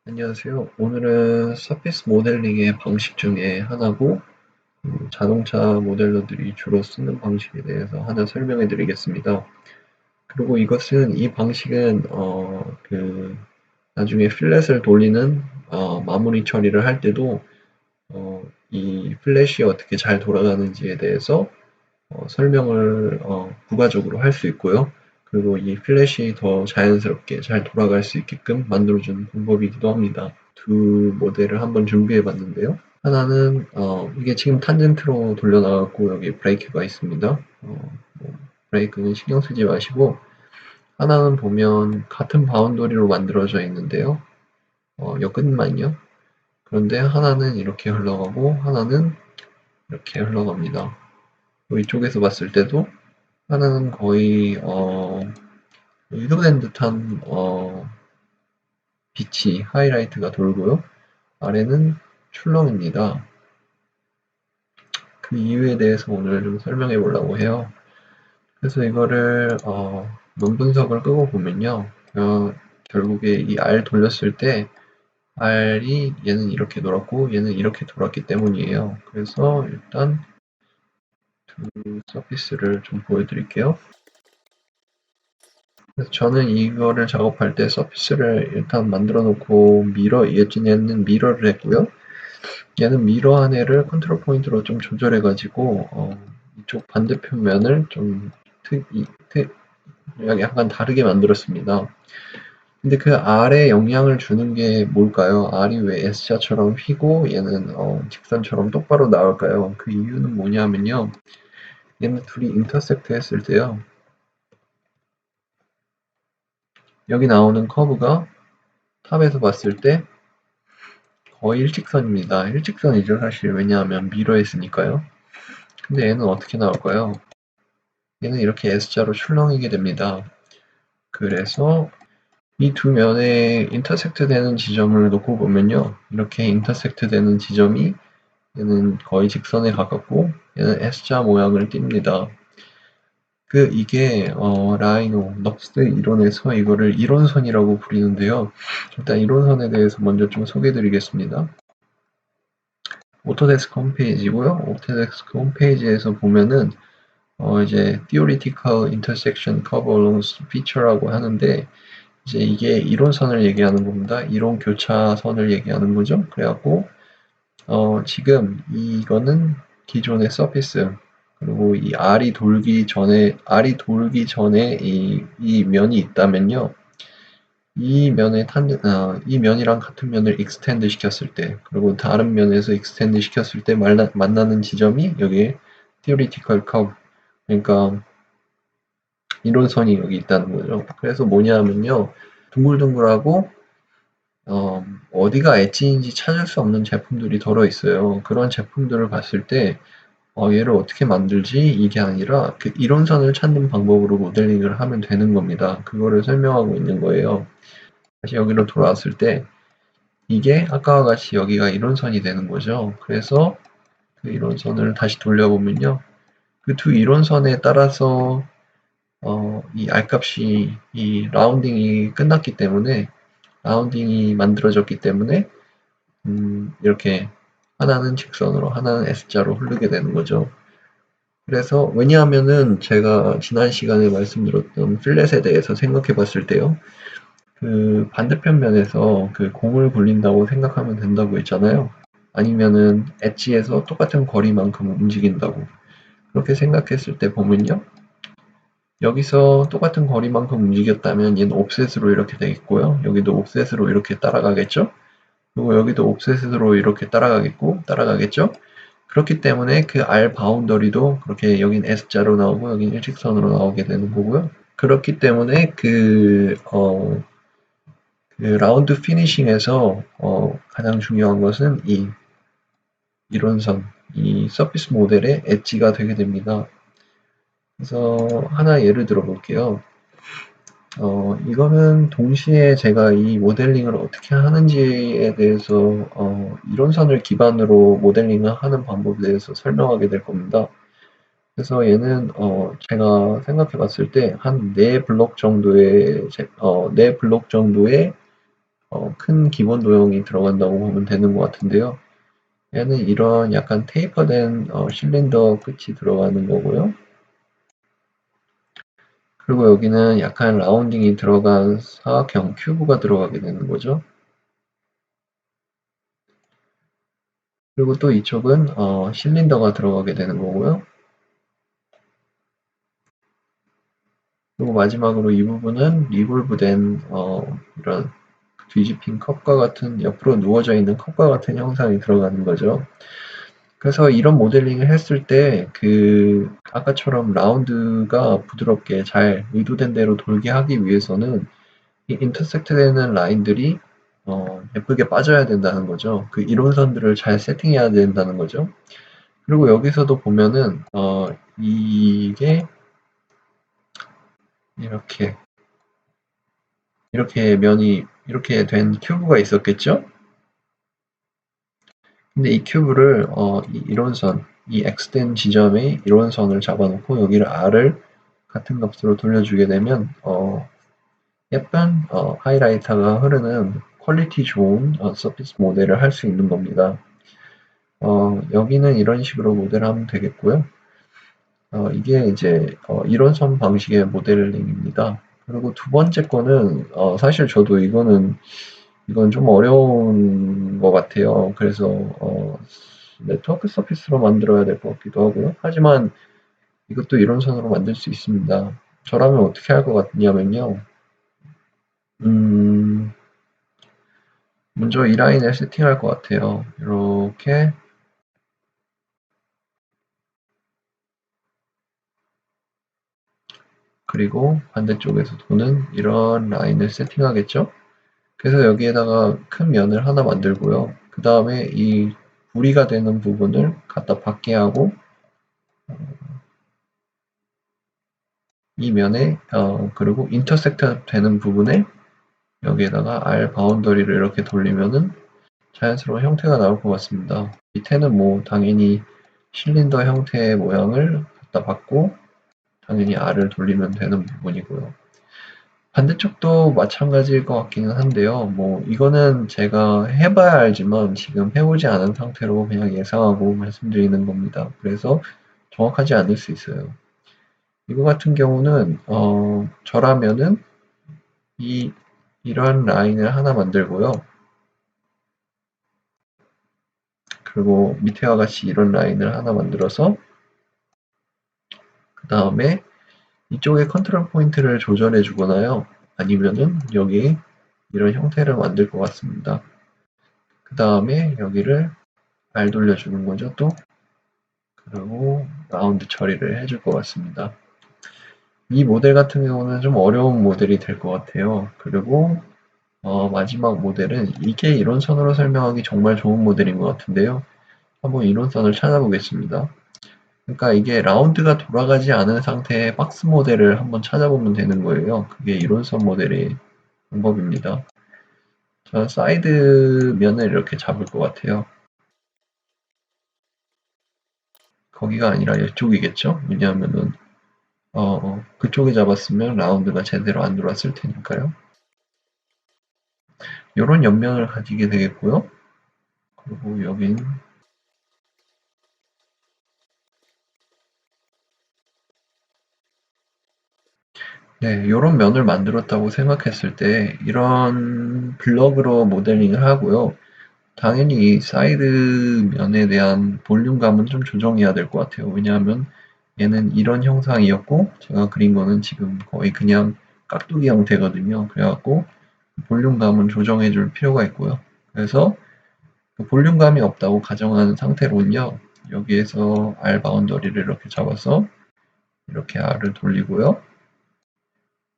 안녕하세요. 오늘은 서피스 모델링의 방식 중에 하나고, 자동차 모델러들이 주로 쓰는 방식에 대해서 하나 설명해 드리겠습니다. 그리고 이 방식은, 나중에 필렛을 돌리는, 마무리 처리를 할 때도, 이 플랫이 어떻게 잘 돌아가는지에 대해서, 설명을, 부가적으로 할 수 있고요. 그리고 이 플랫이 더 자연스럽게 잘 돌아갈 수 있게끔 만들어주는 방법이기도 합니다. 두 모델을 한번 준비해 봤는데요. 하나는 이게 지금 탄젠트로 돌려나갔고 여기 브레이크가 있습니다. 브레이크는 신경 쓰지 마시고, 하나는 보면 같은 바운더리로 만들어져 있는데요. 여 끝만요. 그런데 하나는 이렇게 흘러가고 하나는 이렇게 흘러갑니다. 이쪽에서 봤을 때도 하나는 거의 의도된 듯한 빛이 하이라이트가 돌고요. 아래는 출렁입니다. 그 이유에 대해서 오늘 좀 설명해 보려고 해요. 그래서 이거를 논 분석을 끄고 보면요. 결국에 이 R 돌렸을 때 R이 얘는 이렇게 돌았고 얘는 이렇게 돌았기 때문이에요. 그래서 일단 두 서피스를 좀 보여드릴게요. 그래서 저는 이거를 작업할 때 서피스를 일단 만들어 놓고 얘는 미러를 했고요. 얘는 미러 하나를 컨트롤 포인트로 좀 조절해 가지고 이쪽 반대편 면을 좀 약간 다르게 만들었습니다. 근데 그 R에 영향을 주는 게 뭘까요? R이 왜 S자처럼 휘고 얘는 직선처럼 똑바로 나올까요? 그 이유는 뭐냐면요. 얘는 둘이 인터섹트 했을 때요. 여기 나오는 커브가 탑에서 봤을 때 거의 일직선입니다. 일직선이죠, 사실. 왜냐하면 미러에 있으니까요. 근데 얘는 어떻게 나올까요? 얘는 이렇게 S자로 출렁이게 됩니다. 그래서 이 두 면에 인터섹트 되는 지점을 놓고 보면요. 이렇게 인터섹트 되는 지점이 얘는 거의 직선에 가깝고 얘는 S자 모양을 띱니다. 이게 라이노, 넙스 이론에서 이거를 이론선이라고 부르는데요. 일단 이론선에 대해서 먼저 좀 소개해 드리겠습니다. 오토데스크 홈페이지고요. 오토데스크 홈페이지에서 보면은 이제 Theoretical Intersection Curve Along Feature라고 하는데, 이제 이게 이론선을 얘기하는 겁니다. 이론 교차선을 얘기하는 거죠. 그래갖고 지금 이거는 기존의 서피스, 그리고 이 R이 돌기 전에 이 면이 있다면요. 이 면이랑 같은 면을 익스텐드 시켰을 때, 그리고 다른 면에서 익스텐드 시켰을 때 만나는 지점이 여기 theoretical curve, 그러니까 이론선이 여기 있다는 거죠. 그래서 뭐냐면요. 둥글둥글하고 어디가 엣지인지 찾을 수 없는 제품들이 덜어 있어요. 그런 제품들을 봤을 때 얘를 어떻게 만들지? 이게 아니라 그 이론선을 찾는 방법으로 모델링을 하면 되는 겁니다. 그거를 설명하고 있는 거예요. 다시 여기로 돌아왔을 때 이게 아까와 같이 여기가 이론선이 되는 거죠. 그래서 그 이론선을 다시 돌려보면요. 그 두 이론선에 따라서 이 R값이 이 라운딩이 끝났기 때문에, 라운딩이 만들어졌기 때문에 이렇게 하나는 직선으로 하나는 S자로 흐르게 되는 거죠. 그래서 왜냐하면은 제가 지난 시간에 말씀드렸던 필렛에 대해서 생각해 봤을 때요. 그 반대편 면에서 그 공을 굴린다고 생각하면 된다고 했잖아요. 아니면은 엣지에서 똑같은 거리만큼 움직인다고. 그렇게 생각했을 때 보면요. 여기서 똑같은 거리만큼 움직였다면 얘는 옵셋으로 이렇게 되겠고요. 여기도 옵셋으로 이렇게 따라가겠죠? 그리고 여기도 옵셋으로 이렇게 따라가겠죠? 그렇기 때문에 그 R 바운더리도 그렇게 여긴 S자로 나오고 여긴 일직선으로 나오게 되는 거고요. 그렇기 때문에 그 라운드 피니싱에서 가장 중요한 것은 이 이론선, 이 서피스 모델의 엣지가 되게 됩니다. 그래서 하나 예를 들어 볼게요. 이거는 동시에 제가 이 모델링을 어떻게 하는지에 대해서 이론선을 기반으로 모델링을 하는 방법에 대해서 설명하게 될 겁니다. 그래서 얘는 제가 생각해 봤을 때 한 4블록 정도의 큰 기본 도형이 들어간다고 보면 되는 것 같은데요. 얘는 이런 약간 테이퍼된 실린더 끝이 들어가는 거고요. 그리고 여기는 약간 라운딩이 들어간 사각형 큐브가 들어가게 되는 거죠. 그리고 또 이쪽은 실린더가 들어가게 되는 거고요. 그리고 마지막으로 이 부분은 리볼브된 이런 뒤집힌 컵과 같은, 옆으로 누워져 있는 컵과 같은 형상이 들어가는 거죠. 그래서 이런 모델링을 했을 때 아까처럼 라운드가 부드럽게 잘 의도된 대로 돌게 하기 위해서는 이 인터섹트 되는 라인들이 예쁘게 빠져야 된다는 거죠. 그 이론선들을 잘 세팅해야 된다는 거죠. 그리고 여기서도 보면은 이게 이렇게 면이 이렇게 된 큐브가 있었겠죠? 근데 이 큐브를 이 이론선, 이 x된 지점에 이론선을 잡아놓고 여기를 r을 같은 값으로 돌려주게 되면 예쁜 하이라이터가 흐르는 퀄리티 좋은 서피스 모델을 할 수 있는 겁니다. 여기는 이런 식으로 모델하면 되겠고요. 이게 이제 이론선 방식의 모델링입니다. 그리고 두 번째 거는 사실 저도 이건 좀 어려운 것 같아요. 그래서 네트워크 서피스로 만들어야 될 것 같기도 하고요. 하지만 이것도 이론선으로 만들 수 있습니다. 저라면 어떻게 할 것 같냐면요. 음, 먼저 이 라인을 세팅할 것 같아요. 이렇게. 그리고 반대쪽에서 도는 이런 라인을 세팅하겠죠? 그래서 여기에다가 큰 면을 하나 만들고요. 그 다음에 이 부리가 되는 부분을 갖다 받게 하고 이 면에 그리고 인터섹트 되는 부분에 여기에다가 R 바운더리를 이렇게 돌리면은 자연스러운 형태가 나올 것 같습니다. 밑에는 뭐 당연히 실린더 형태의 모양을 갖다 받고 당연히 R을 돌리면 되는 부분이고요. 반대쪽도 마찬가지일 것 같기는 한데요. 뭐 이거는 제가 해봐야 알지만 지금 해보지 않은 상태로 그냥 예상하고 말씀드리는 겁니다. 그래서 정확하지 않을 수 있어요. 이거 같은 경우는 저라면은 이런 라인을 하나 만들고요. 그리고 밑에와 같이 이런 라인을 하나 만들어서 그 다음에 이쪽에 컨트롤 포인트를 조절해 주거나요. 아니면은 여기 이런 형태를 만들 것 같습니다. 그 다음에 여기를 발 돌려주는 거죠, 또. 그리고 라운드 처리를 해줄 것 같습니다. 이 모델 같은 경우는 좀 어려운 모델이 될 것 같아요. 그리고 마지막 모델은 이게 이론선으로 설명하기 정말 좋은 모델인 것 같은데요. 한번 이론선을 찾아보겠습니다. 그러니까 이게 라운드가 돌아가지 않은 상태의 박스 모델을 한번 찾아보면 되는 거예요. 그게 이론선 모델의 방법입니다. 저는 사이드 면을 이렇게 잡을 것 같아요. 거기가 아니라 이쪽이겠죠? 왜냐하면은 그쪽에 잡았으면 라운드가 제대로 안 돌았을 테니까요. 요런 옆면을 가지게 되겠고요. 그리고 여긴 네, 요런 면을 만들었다고 생각했을 때 이런 블럭으로 모델링을 하고요. 당연히 이 사이드 면에 대한 볼륨감은 좀 조정해야 될 것 같아요. 왜냐하면 얘는 이런 형상이었고 제가 그린 거는 지금 거의 그냥 깍두기 형태거든요. 그래갖고 볼륨감은 조정해 줄 필요가 있고요. 그래서 그 볼륨감이 없다고 가정하는 상태로는요. 여기에서 R 바운더리를 이렇게 잡아서 이렇게 R을 돌리고요.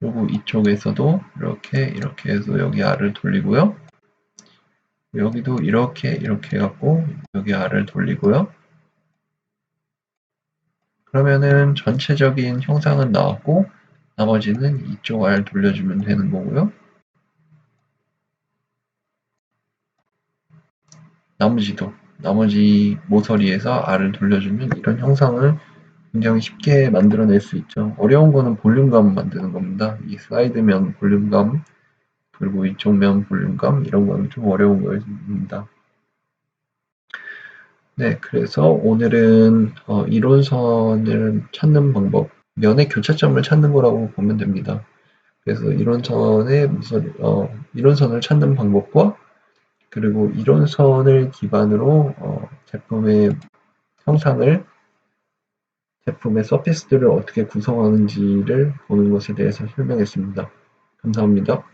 그리고 이쪽에서도 이렇게 해서 여기 R을 돌리고요. 여기도 이렇게 해갖고 여기 R을 돌리고요. 그러면은 전체적인 형상은 나왔고 나머지는 이쪽 R 돌려주면 되는 거고요. 나머지 모서리에서 R을 돌려주면 이런 형상을 굉장히 쉽게 만들어낼 수 있죠. 어려운 거는 볼륨감 만드는 겁니다. 이 사이드면 볼륨감 그리고 이쪽면 볼륨감 이런 건 좀 어려운 거입니다. 네, 그래서 오늘은 이론선을 찾는 방법, 면의 교차점을 찾는 거라고 보면 됩니다. 그래서 이론선을 찾는 방법과 그리고 이론선을 기반으로 제품의 서피스들을 어떻게 구성하는지를 보는 것에 대해서 설명했습니다. 감사합니다.